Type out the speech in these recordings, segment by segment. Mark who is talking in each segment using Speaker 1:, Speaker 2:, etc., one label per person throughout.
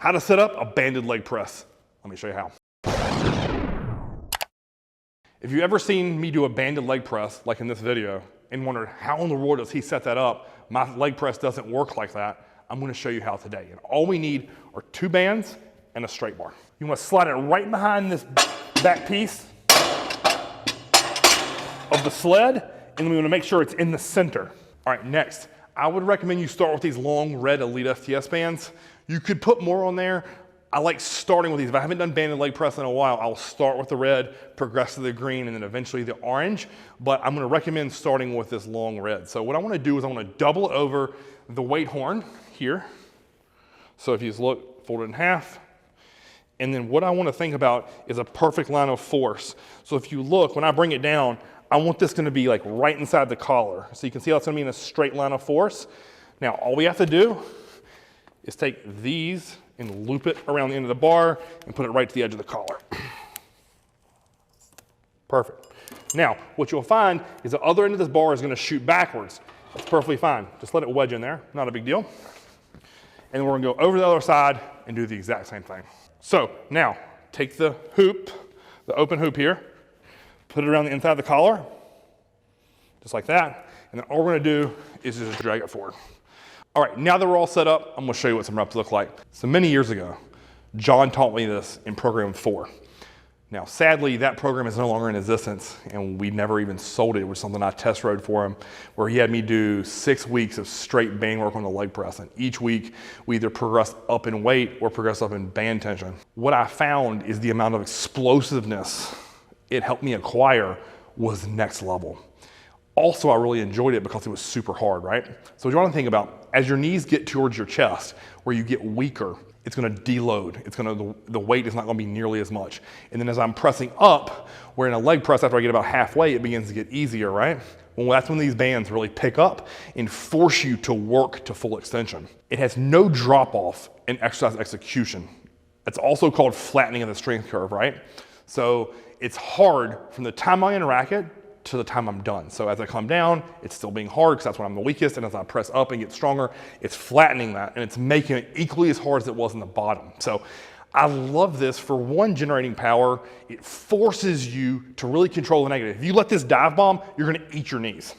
Speaker 1: How to set up a banded leg press. Let me show you how. If you've ever seen me do a banded leg press, like in this video, and wondered how in the world does he set that up, my leg press doesn't work like that, I'm gonna show you how today. And all we need are 2 bands and a straight bar. You wanna slide it right behind this back piece of the sled, and we wanna make sure it's in the center. All right, next, I would recommend you start with these long red EliteFTS bands. You could put more on there. I like starting with these. If I haven't done banded leg press in a while, I'll start with the red, progress to the green, and then eventually the orange. But I'm gonna recommend starting with this long red. So what I wanna do is I wanna double over the weight horn here. So if you just look, fold it in half. And then what I wanna think about is a perfect line of force. So if you look, when I bring it down, I want this gonna be like right inside the collar. So you can see how it's gonna be in a straight line of force. Now, all we have to do is take these and loop it around the end of the bar and put it right to the edge of the collar. Perfect. Now, what you'll find is the other end of this bar is gonna shoot backwards. That's perfectly fine. Just let it wedge in there, not a big deal. And we're gonna go over the other side and do the exact same thing. So now, take the hoop, the open hoop here, put it around the inside of the collar, just like that. And then all we're gonna do is just drag it forward. All right, now that we're all set up, I'm gonna show you what some reps look like. So many years ago, John taught me this in program 4. Now, sadly, that program is no longer in existence, and we never even sold it. It was something I test rode for him, where he had me do 6 weeks of straight band work on the leg press. And each week, we either progressed up in weight or progressed up in band tension. What I found is the amount of explosiveness it helped me acquire was next level. Also, I really enjoyed it because it was super hard, right? So what you want to think about, as your knees get towards your chest, where you get weaker, it's going to deload. The weight is not going to be nearly as much. And then as I'm pressing up, where in a leg press, after I get about halfway, it begins to get easier, right? Well, that's when these bands really pick up and force you to work to full extension. It has no drop off in exercise execution. It's also called flattening of the strength curve, right? So it's hard from the time I rack it to the time I'm done. So as I come down, it's still being hard because that's when I'm the weakest, and as I press up and get stronger, it's flattening that, and it's making it equally as hard as it was in the bottom. So I love this for one, generating power. It forces you to really control the negative. If you let this dive bomb, you're gonna eat your knees,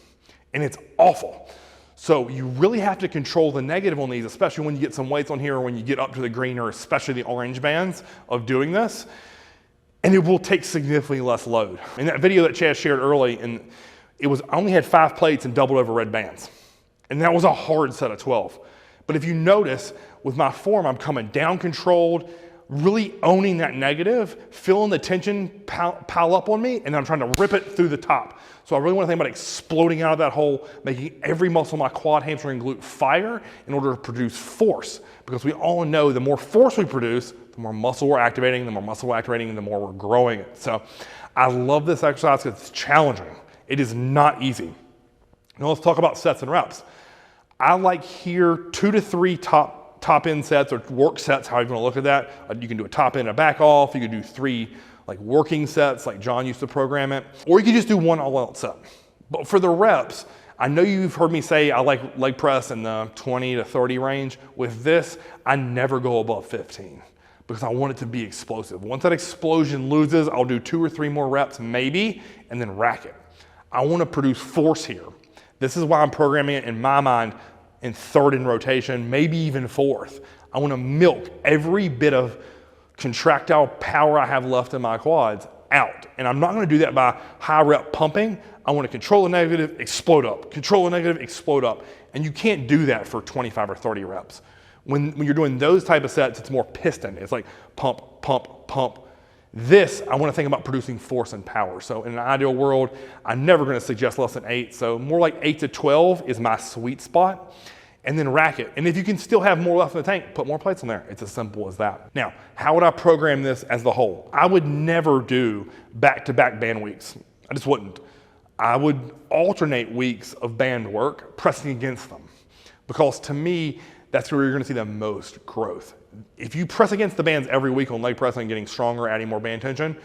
Speaker 1: and it's awful. So you really have to control the negative on these, especially when you get some weights on here or when you get up to the green or especially the orange bands of doing this. And it will take significantly less load. In that video that Chad shared early, I only had 5 plates and doubled over red bands. And that was a hard set of 12. But if you notice, with my form, I'm coming down controlled, really owning that negative, feeling the tension pile up on me, and then I'm trying to rip it through the top. So I really want to think about exploding out of that hole, making every muscle in my quad, hamstring, and glute fire in order to produce force. Because we all know the more force we produce, the more muscle we're activating, the more we're growing it. So I love this exercise because it's challenging. It is not easy. Now let's talk about sets and reps. I like here 2 to 3 top end sets or work sets, however you want to look at that. You can do a top end and a back off. You can do 3 like working sets like John used to program it, or you can just do 1 all-out set. But for the reps, I know you've heard me say I like leg press in the 20 to 30 range. With this, I never go above 15 because I want it to be explosive. Once that explosion loses, I'll do 2 or 3 more reps maybe, and then rack it. I want to produce force here. This is why I'm programming it in my mind in 3rd in rotation, maybe even 4th. I want to milk every bit of contractile power I have left in my quads out. And I'm not going to do that by high rep pumping. I want to control the negative, explode up, control the negative, explode up. And you can't do that for 25 or 30 reps. When you're doing those type of sets, it's more piston. It's like pump, pump, pump. This, I want to think about producing force and power. So in an ideal world, I'm never going to suggest less than 8. So more like 8 to 12 is my sweet spot. And then rack it. And if you can still have more left in the tank, put more plates on there. It's as simple as that. Now, how would I program this as the whole? I would never do back-to-back band weeks. I just wouldn't. I would alternate weeks of band work pressing against them. Because to me, that's where you're going to see the most growth. If you press against the bands every week on leg pressing and getting stronger, adding more band tension,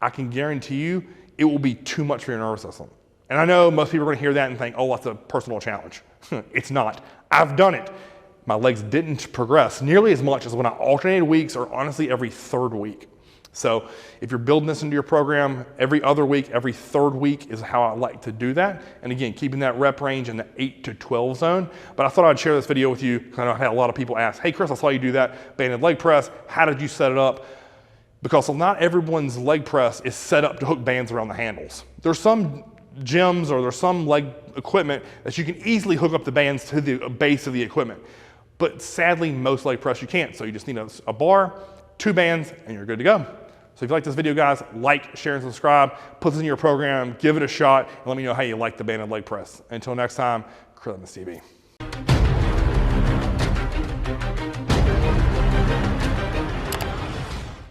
Speaker 1: I can guarantee you it will be too much for your nervous system. And I know most people are going to hear that and think, oh, that's a personal challenge. It's not. I've done it. my legs didn't progress nearly as much as when I alternated weeks, or honestly every third week. So if you're building this into your program, every other week, every third week is how I like to do that. And again, keeping that rep range in the 8 to 12 zone. But I thought I'd share this video with you because I know I had a lot of people ask, hey Chris, I saw you do that banded leg press. How did you set it up? Because not everyone's leg press is set up to hook bands around the handles. There's some gyms or there's some leg equipment that you can easily hook up the bands to the base of the equipment. But sadly, most leg press you can't. So you just need a bar, 2 bands, and you're good to go. So if you like this video, guys, like, share, and subscribe. Put this in your program, give it a shot, and let me know how you like the banded leg press. Until next time, Chris TV.